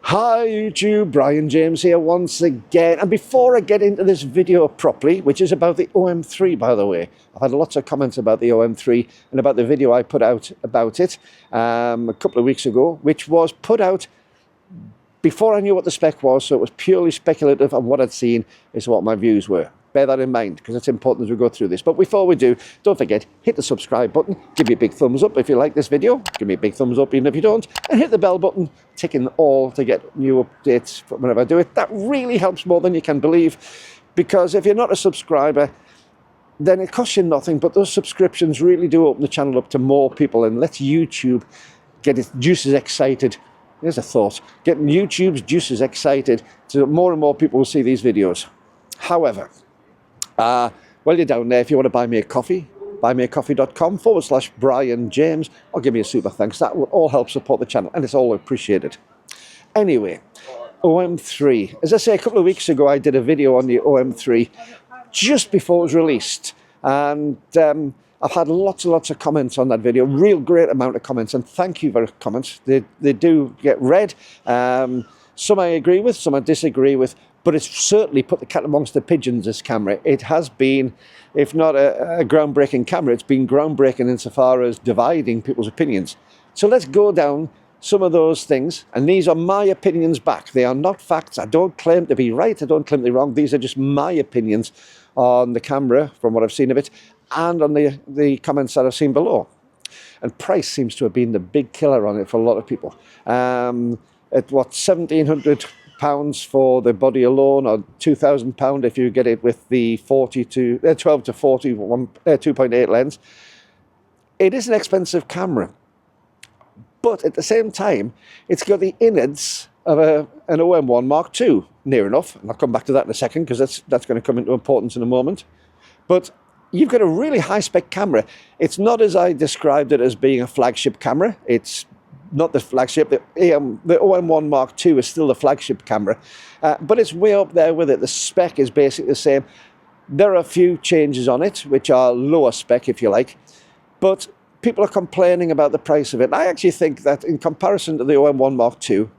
Hi YouTube, Brian James here once again, and before I get into this video properly, which is about the OM3 by the way, I've had lots of comments about the OM3 and about the video I put out about it a couple of weeks ago, which was put out before I knew what the spec was, so it was purely speculative, and what I'd seen is what my views were. Bear that in mind, because it's important as we go through this. But before we do, don't forget, hit the subscribe button, give me a big thumbs up if you like this video, give me a big thumbs up even if you don't, and hit the bell button, ticking all to get new updates whenever I do it. That really helps more than you can believe, because if you're not a subscriber, then it costs you nothing, but those subscriptions really do open the channel up to more people and lets YouTube get its juices excited. Here's a thought, getting YouTube's juices excited so that more and more people will see these videos. However, while you're down there, if you want to buy me a coffee, buymeacoffee.com/Brian James, or give me a super thanks. That will all help support the channel, and it's all appreciated. Anyway, OM3. As I say, a couple of weeks ago, I did a video on the OM3 just before it was released, and I've had lots and lots of comments on that video, real great amount of comments, and thank you for the comments. They do get read. Some I agree with, some I disagree with, but it's certainly put the cat amongst the pigeons, this camera. It has been, if not a groundbreaking camera, it's been groundbreaking insofar as dividing people's opinions. So let's go down some of those things, and these are my opinions back. They are not facts. I don't claim to be right, I don't claim to be wrong. These are just my opinions on the camera, from what I've seen of it, and on the comments that I've seen below. And price seems to have been the big killer on it for a lot of people. At what, £1,700 for the body alone, or £2,000 if you get it with the 12 to 40 2.8 lens. It is an expensive camera, but at the same time, it's got the innards of an OM1 Mark II, near enough, and I'll come back to that in a second because that's going to come into importance in a moment. But you've got a really high-spec camera. It's not as I described it as being a flagship camera. It's not the flagship. The OM1 Mark II is still the flagship camera, but it's way up there with it. The spec is basically the same. There are a few changes on it, which are lower spec, if you like, but people are complaining about the price of it. I actually think that in comparison to the OM1 Mark II,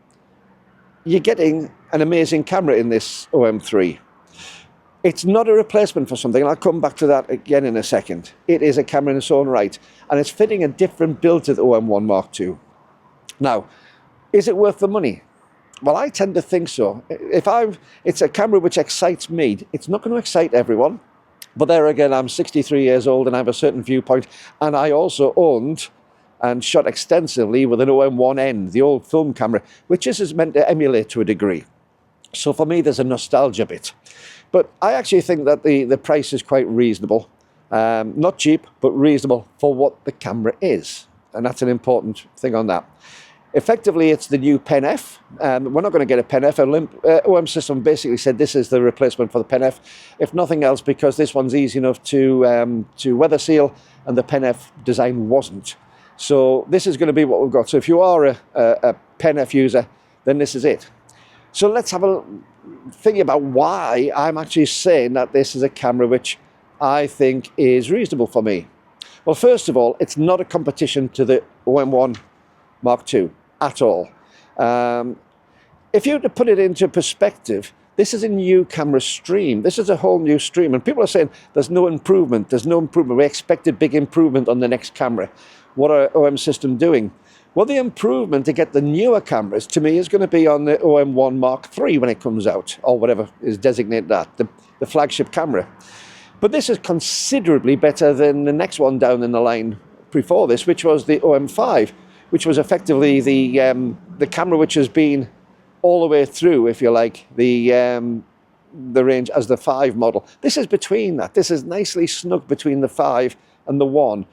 you're getting an amazing camera in this OM3. It's not a replacement for something, and I'll come back to that again in a second. It is a camera in its own right, and it's fitting a different build to the OM1 Mark II. Now, is it worth the money? Well, I tend to think so. It's a camera which excites me. It's not going to excite everyone, but there again, I'm 63 years old and I have a certain viewpoint, and I also owned and shot extensively with an OM1N, the old film camera, which is meant to emulate to a degree. So for me, there's a nostalgia bit. But I actually think that the price is quite reasonable. Not cheap, but reasonable for what the camera is. And that's an important thing on that. Effectively, it's the new Pen F. We're not going to get a Pen F. OM System basically said this is the replacement for the Pen F, if nothing else, because this one's easy enough to weather seal, and the Pen F design wasn't. So this is going to be what we've got. So if you are a Pen F user, then this is it. So let's have a think about why I'm actually saying that this is a camera which I think is reasonable for me. Well, first of all, it's not a competition to the OM1 Mark II at all. If you were to put it into perspective, this is a new camera stream. This is a whole new stream. And people are saying there's no improvement. There's no improvement. We expected big improvement on the next camera. What are OM System doing? Well, the improvement to get the newer cameras, to me, is going to be on the OM1 Mark III when it comes out, or whatever is designated that, the flagship camera. But this is considerably better than the next one down in the line before this, which was the OM5, which was effectively the camera which has been all the way through, if you like, the range as the 5 model. This is between that. This is nicely snug between the 5 and the 1.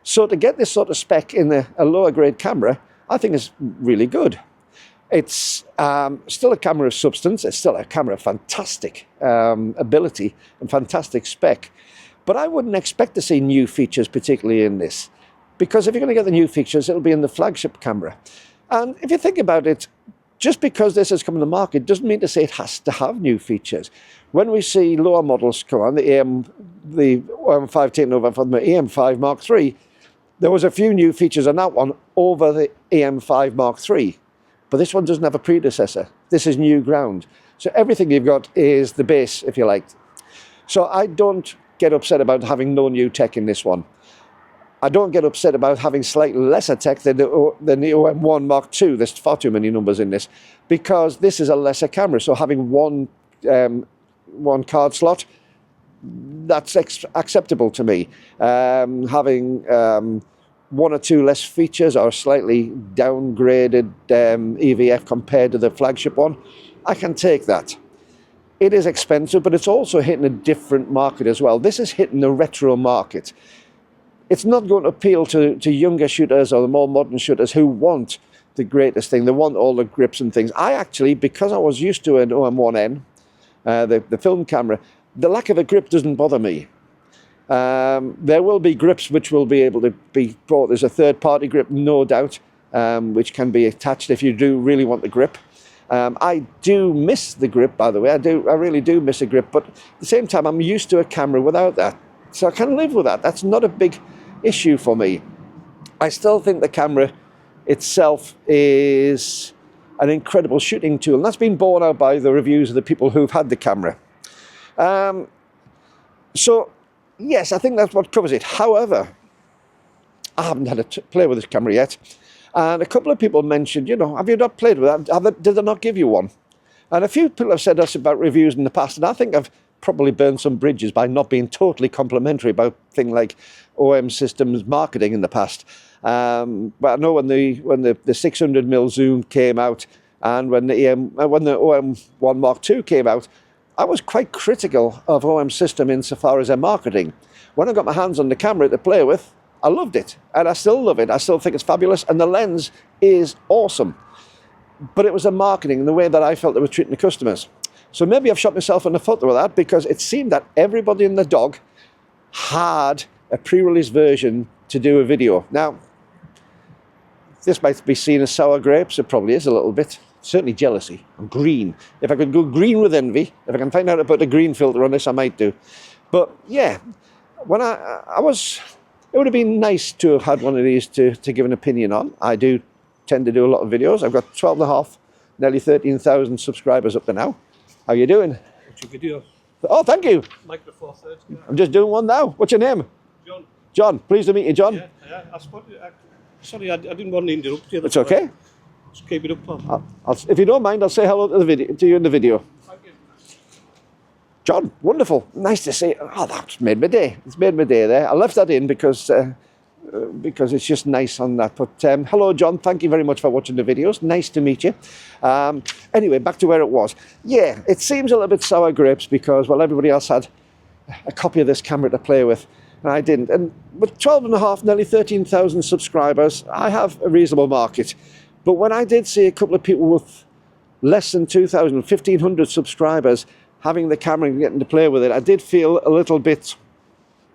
So to get this sort of spec in a lower grade camera, I think is really good. It's still a camera of substance. It's still a camera of fantastic ability and fantastic spec. But I wouldn't expect to see new features particularly in this, because if you're going to get the new features, it'll be in the flagship camera. And if you think about it, just because this has come to the market doesn't mean to say it has to have new features. When we see lower models come on, the OM5 taking over from the EM5 Mark III, there was a few new features on that one over the EM5 Mark III. But this one doesn't have a predecessor. This is new ground. So everything you've got is the base, if you like. So I don't get upset about having no new tech in this one. I don't get upset about having slightly lesser tech than the OM1 Mark II. There's far too many numbers in this, because this is a lesser camera. So having one card slot, that's acceptable to me. Having one or two less features or slightly downgraded EVF compared to the flagship one, I can take that. It is expensive, but it's also hitting a different market as well. This is hitting the retro market. It's not going to appeal to younger shooters or the more modern shooters who want the greatest thing. They want all the grips and things. I actually, because I was used to an OM1N, the film camera, the lack of a grip doesn't bother me. There will be grips which will be able to be brought. There's a third-party grip, no doubt, which can be attached if you do really want the grip. I do miss the grip, by the way. I really do miss a grip, but at the same time, I'm used to a camera without that. So I can live with that. That's not a big issue for me. I still think the camera itself is an incredible shooting tool, and that's been borne out by the reviews of the people who've had the camera. So, yes, I think that's what covers it. However, I haven't had a play with this camera yet. And a couple of people mentioned, you know, have you not played with that? Did they not give you one? And a few people have said us about reviews in the past, and I think I've probably burned some bridges by not being totally complimentary about things like OM Systems marketing in the past. But I know when the 600mm zoom came out, and when the OM1 Mark II came out, I was quite critical of OM System insofar as their marketing. When I got my hands on the camera to play with, I loved it, and I still love it. I still think it's fabulous, and the lens is awesome. But it was the marketing and the way that I felt they were treating the customers. So maybe I've shot myself in the foot with that, because it seemed that everybody and the dog had a pre-release version to do a video. Now, this might be seen as sour grapes. It probably is a little bit. Certainly jealousy. I'm green. If I could go green with envy, if I can find out how to put a green filter on this, I might do. But yeah, when it would have been nice to have had one of these to give an opinion on. I do tend to do a lot of videos. I've got 12.5, nearly 13,000 subscribers up to now. How you doing? What's your video? Oh, thank you. Like the 430. Yeah. I'm just doing one now. What's your name? John. John. Pleased to meet you, John. Yeah. I spotted it. Sorry, I didn't want to interrupt you. It's okay. Just keep it up, Paul. If you don't mind, I'll say hello to you in the video. Thank you. John, wonderful. Nice to see. Oh, that's made my day. It's made my day there. I left that in because it's just nice on that. But hello, John. Thank you very much for watching the videos. Nice to meet you. Anyway, back to where it was. Yeah, it seems a little bit sour grapes because, well, everybody else had a copy of this camera to play with, and I didn't. And with 12.5, nearly 13,000 subscribers, I have a reasonable market. But when I did see a couple of people with less than 2,000, 1,500 subscribers having the camera and getting to play with it, I did feel a little bit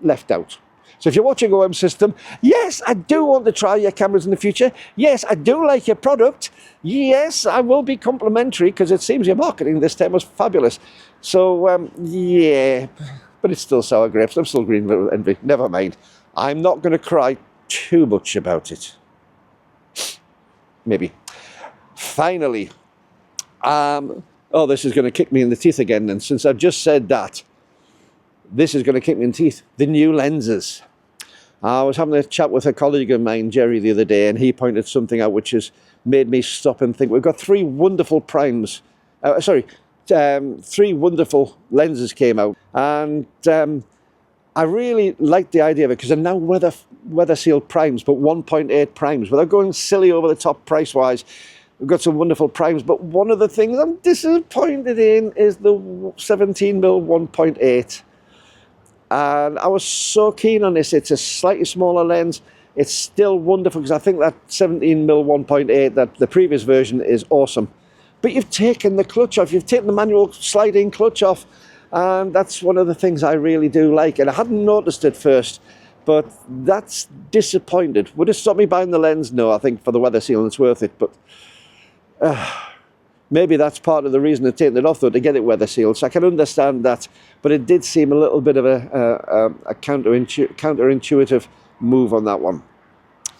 left out. So if you're watching OM System, yes, I do want to try your cameras in the future. Yes, I do like your product. Yes, I will be complimentary because it seems your marketing this time was fabulous. So, yeah, but it's still sour grapes. I'm still green with envy. Never mind. I'm not going to cry too much about it. Maybe. Finally, oh, this is going to kick me in the teeth again. And since I've just said that, this is going to kick me in the teeth. The new lenses. I was having a chat with a colleague of mine, Jerry, the other day, and he pointed something out which has made me stop and think. We've got three wonderful primes. Three wonderful lenses came out, and I really liked the idea of it because they're now weather sealed primes, but 1.8 primes. Without going silly over the top price wise, we've got some wonderful primes. But one of the things I'm disappointed in is the 17mm 1.8. And I was so keen on this. It's a slightly smaller lens. It's still wonderful because I think that 17mm 1.8, that the previous version, is awesome. But you've taken the clutch off. You've taken the manual sliding clutch off. And that's one of the things I really do like. And I hadn't noticed it first, but that's disappointed. Would it stop me buying the lens? No, I think for the weather seal it's worth it. But maybe that's part of the reason of taking it off, though, to get it weather sealed. So I can understand that. But it did seem a little bit of a counterintuitive move on that one.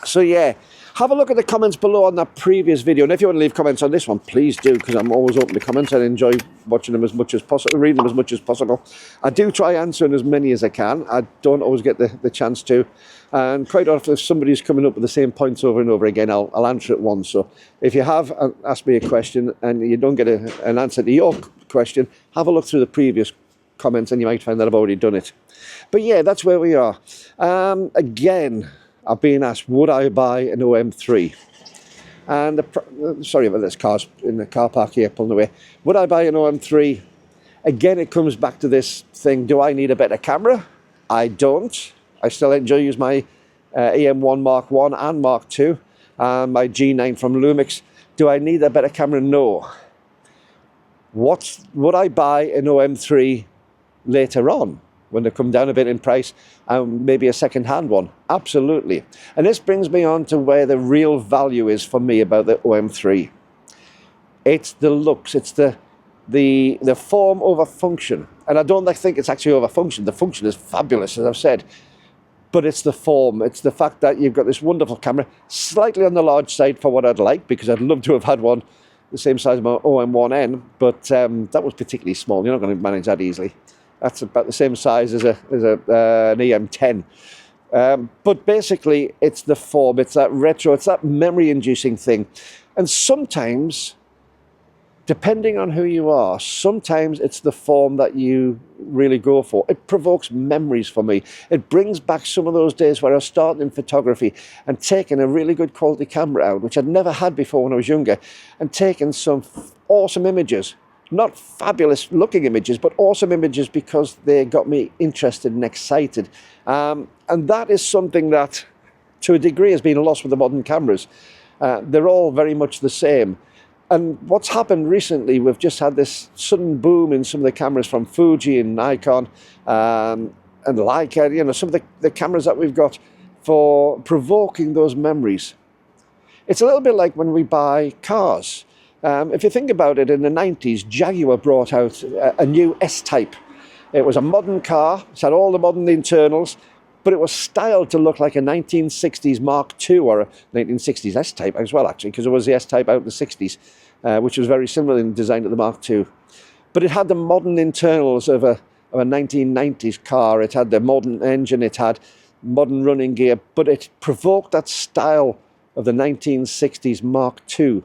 So yeah, have a look at the comments below on that previous video. And if you want to leave comments on this one, please do, because I'm always open to comments. I enjoy watching them as much as possible, reading them as much as possible. I do try answering as many as I can. I don't always get the chance to. And quite often, if somebody's coming up with the same points over and over again, I'll answer it once. So if you have asked me a question and you don't get an answer to your question, have a look through the previous comments and you might find that I've already done it. But yeah, that's where we are. Again, I've been asked, would I buy an OM3? And sorry about this, cars in the car park here pulling away. Would I buy an OM3? Again, it comes back to this thing, do I need a better camera? I don't. I still enjoy using my EM1 Mark 1 and Mark 2, my G9 from Lumix. Do I need a better camera? No. Would I buy an OM3 later on, when they come down a bit in price, and maybe a second-hand one? Absolutely. And this brings me on to where the real value is for me about the OM3. It's the looks, it's the form over function. And I don't think it's actually over function. The function is fabulous, as I've said. But it's the form, it's the fact that you've got this wonderful camera, slightly on the large side for what I'd like, because I'd love to have had one the same size as my OM1N, but that was particularly small. You're not going to manage that easily. That's about the same size as an EM10. But basically, it's the form, it's that retro, it's that memory-inducing thing. And sometimes, depending on who you are, sometimes it's the form that you really go for. It provokes memories for me. It brings back some of those days where I was starting in photography and taking a really good quality camera out, which I'd never had before when I was younger, and taking some awesome images. Not fabulous looking images, but awesome images because they got me interested and excited. And that is something that, to a degree, has been lost with the modern cameras. They're all very much the same. And what's happened recently, we've just had this sudden boom in some of the cameras from Fuji and Nikon and Leica, you know, some of the cameras that we've got for provoking those memories. It's a little bit like when we buy cars. If you think about it, in the 90s, Jaguar brought out a new S-Type. It was a modern car, it had all the modern internals, but it was styled to look like a 1960s Mark II or a 1960s S-Type as well, actually, because it was the S-Type out in the 60s, which was very similar in design to the Mark II. But it had the modern internals of a 1990s car. It had the modern engine, it had modern running gear, but it provoked that style of the 1960s Mark II.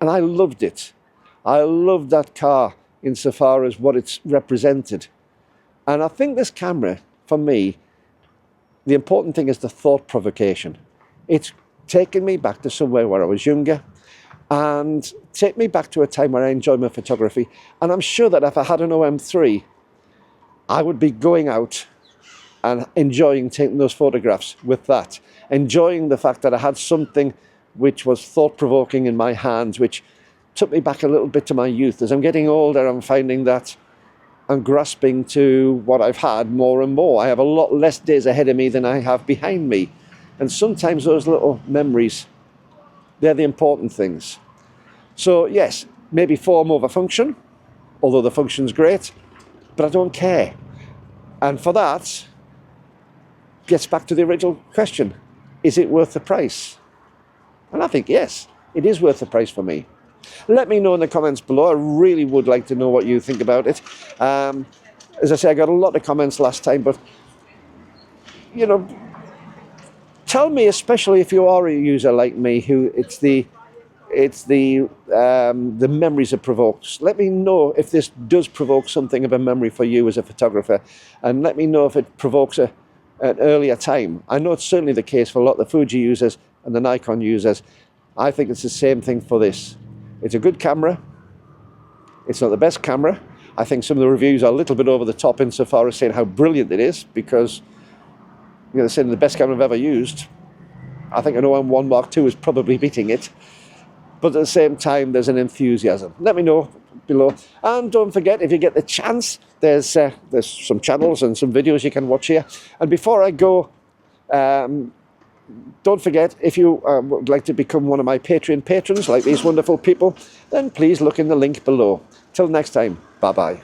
And I loved it. I loved that car insofar as what it's represented. And I think this camera, for me, the important thing is the thought provocation. It's taken me back to somewhere where I was younger and take me back to a time where I enjoyed my photography. And I'm sure that if I had an OM3, I would be going out and enjoying taking those photographs with that. Enjoying the fact that I had something which was thought-provoking in my hands, which took me back a little bit to my youth. As I'm getting older, I'm finding that I'm grasping to what I've had more and more. I have a lot less days ahead of me than I have behind me. And sometimes those little memories, they're the important things. So yes, maybe form over function, although the function's great, but I don't care. And for that, gets back to the original question, is it worth the price? And I think, yes, it is worth the price for me. Let me know in the comments below. I really would like to know what you think about it. As I say, I got a lot of comments last time, but, you know, tell me, especially if you are a user like me, who it's the memories it provokes. Let me know if this does provoke something of a memory for you as a photographer, and let me know if it provokes an earlier time. I know it's certainly the case for a lot of the Fuji users and the Nikon users. I think it's the same thing for this. It's a good camera. It's not the best camera. I think some of the reviews are a little bit over the top insofar as saying how brilliant it is, because, you know, they're saying the best camera I've ever used. I think an OM1 Mark II is probably beating it. But at the same time, there's an enthusiasm. Let me know below. And don't forget, if you get the chance, there's some channels and some videos you can watch here. And before I go, don't forget, if you would like to become one of my Patreon patrons, like these wonderful people, then please look in the link below. Till next time, bye-bye.